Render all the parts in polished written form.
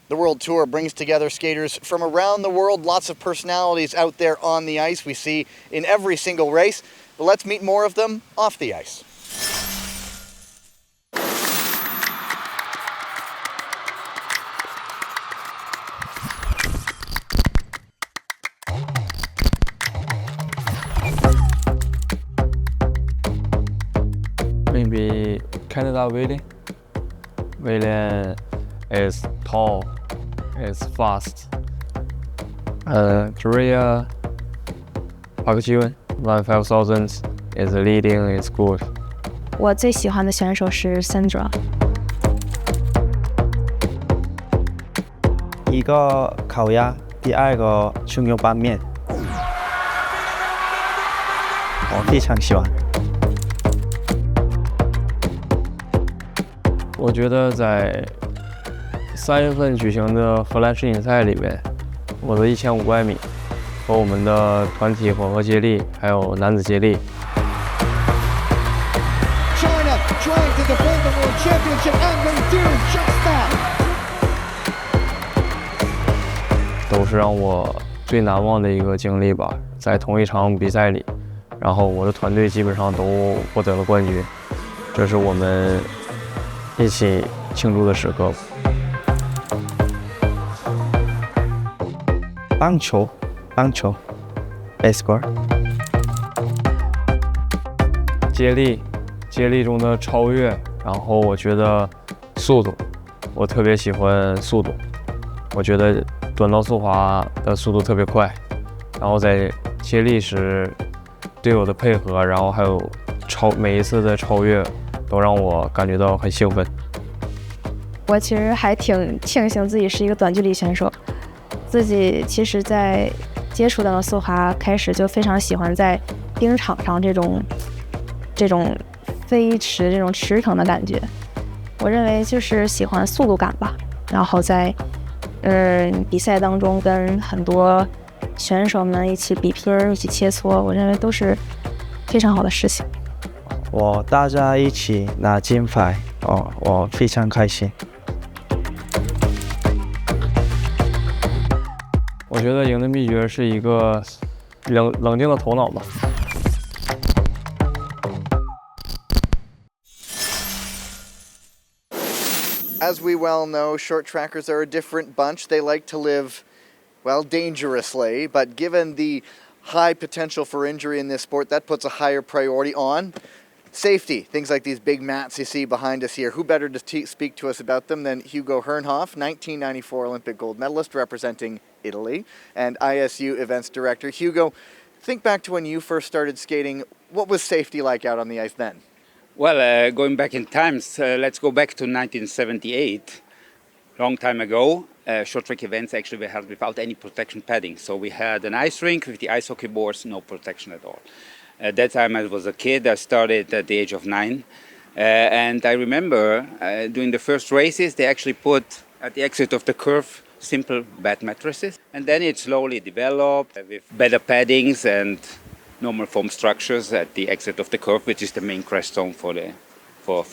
The World Tour brings together skaters from around the world, lots of personalities out there on the ice we see in every single race. But let's meet more of them off the ice. Maybe Canada Willie. Willie is tall, is fast. Korea Park Ji-won, 15000 is leading in school. 我最喜欢的选手是 Sandra。一个烤鸭，第二个葱油拌面，我非常喜欢。我觉得在3月份举行的荷兰世锦赛里面，我的1500米和我们的团体混合接力还有男子接力 China trying to defend the world championship and they do just that. 都是让我最难忘的一个经历吧。在同一场比赛里，然后我的团队基本上都获得了冠军，这是我们一起庆祝的时刻。棒球 ，baseball。接力中的超越，然后我觉得速度，我特别喜欢速度，我觉得短道速滑的速度特别快，然后在接力时队友的配合，然后还有每一次的超越，都让我感觉到很兴奋。我其实还挺庆幸自己是一个短距离选手，自己其实在接触到了速滑开始就非常喜欢在冰场上这种飞驰这种驰骋的感觉。我认为就是喜欢速度感吧，然后在比赛当中跟很多选手们一起比拼一起切磋，我认为都是非常好的事情。大家一起拿金牌，我非常开心。我觉得赢的秘诀是一个冷静的头脑吧。As we well know, short trackers are a different bunch. They like to live, well, dangerously, but given the high potential for injury in this sport, that puts a higher priority on safety. Things like these big mats you see behind us here. Who better to speak to us about them than Hugo Hernhoff, 1994 Olympic gold medalist representing Italy and ISU events director. Hugo, think back to when you first started skating. What was safety like out on the ice then? Well, going back in times, let's go back to 1978. Long time ago, short track events actually were held without any protection padding. So we had an ice rink with the ice hockey boards, no protection at all. At that time I was a kid, I started at the age of 9. And I remember during the first races, they actually put at the exit of the curve simple bed mattresses. And then it slowly developed with better paddings and normal foam structures at the exit of the curve, which is the main crash zone for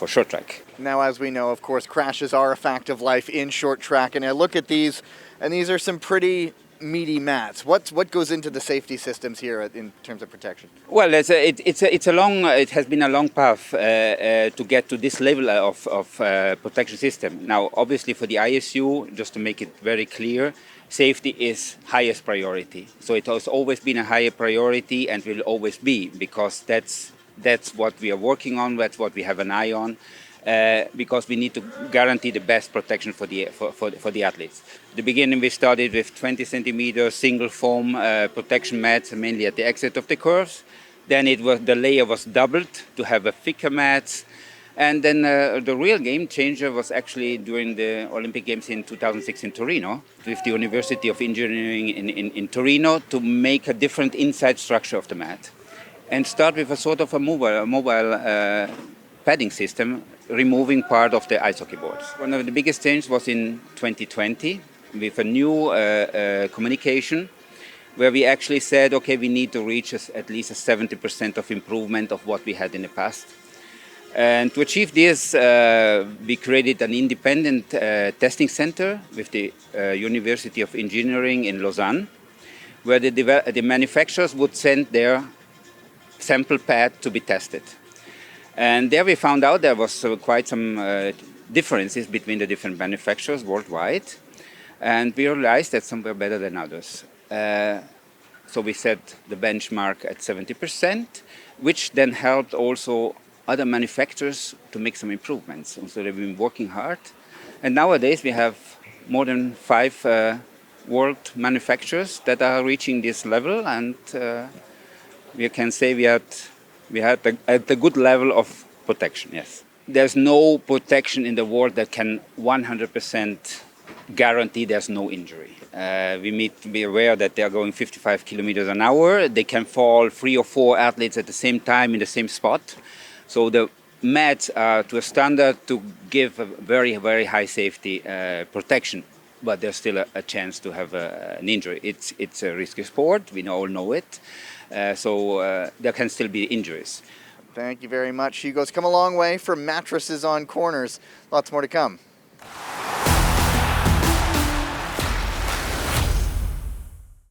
short track. Now, as we know, of course, crashes are a fact of life in short track. And I look at these, and these are some pretty meaty mats. What goes into the safety systems here in terms of protection? Well, it has been a long path to get to this level of protection system. Now, obviously, for the ISU, just to make it very clear, safety is highest priority. So it has always been a higher priority and will always be, because that's what we are working on. That's what we have an eye on. Because we need to guarantee the best protection for the athletes. At the beginning, we started with 20 centimeter single foam protection mats, mainly at the exit of the curves. Then the layer was doubled to have a thicker mats. And then the real game changer was actually during the Olympic Games in 2006 in Torino, with the University of Engineering in Torino, to make a different inside structure of the mat. And start with a sort of a mobile padding system, removing part of the ice hockey boards. One of the biggest changes was in 2020 with a new communication where we actually said, okay, we need to reach at least a 70% of improvement of what we had in the past. And to achieve this, we created an independent testing center with the University of Engineering in Lausanne, where the manufacturers would send their sample pad to be tested. And there we found out there was quite some differences between the different manufacturers worldwide. And we realized that some were better than others. So we set the benchmark at 70%, which then helped also other manufacturers to make some improvements. And so they've been working hard. And nowadays we have more than 5 world manufacturers that are reaching this level, and we can say we had at a good level of protection, yes. There's no protection in the world that can 100% guarantee there's no injury. We need to be aware that they are going 55 kilometers an hour. They can fall 3 or 4 athletes at the same time in the same spot. So the mats are to a standard to give a very, very high safety protection, but there's still a chance to have an injury. It's a risky sport, we all know it, so there can still be injuries. Thank you very much, Hugo. It's come a long way from mattresses on corners. Lots more to come.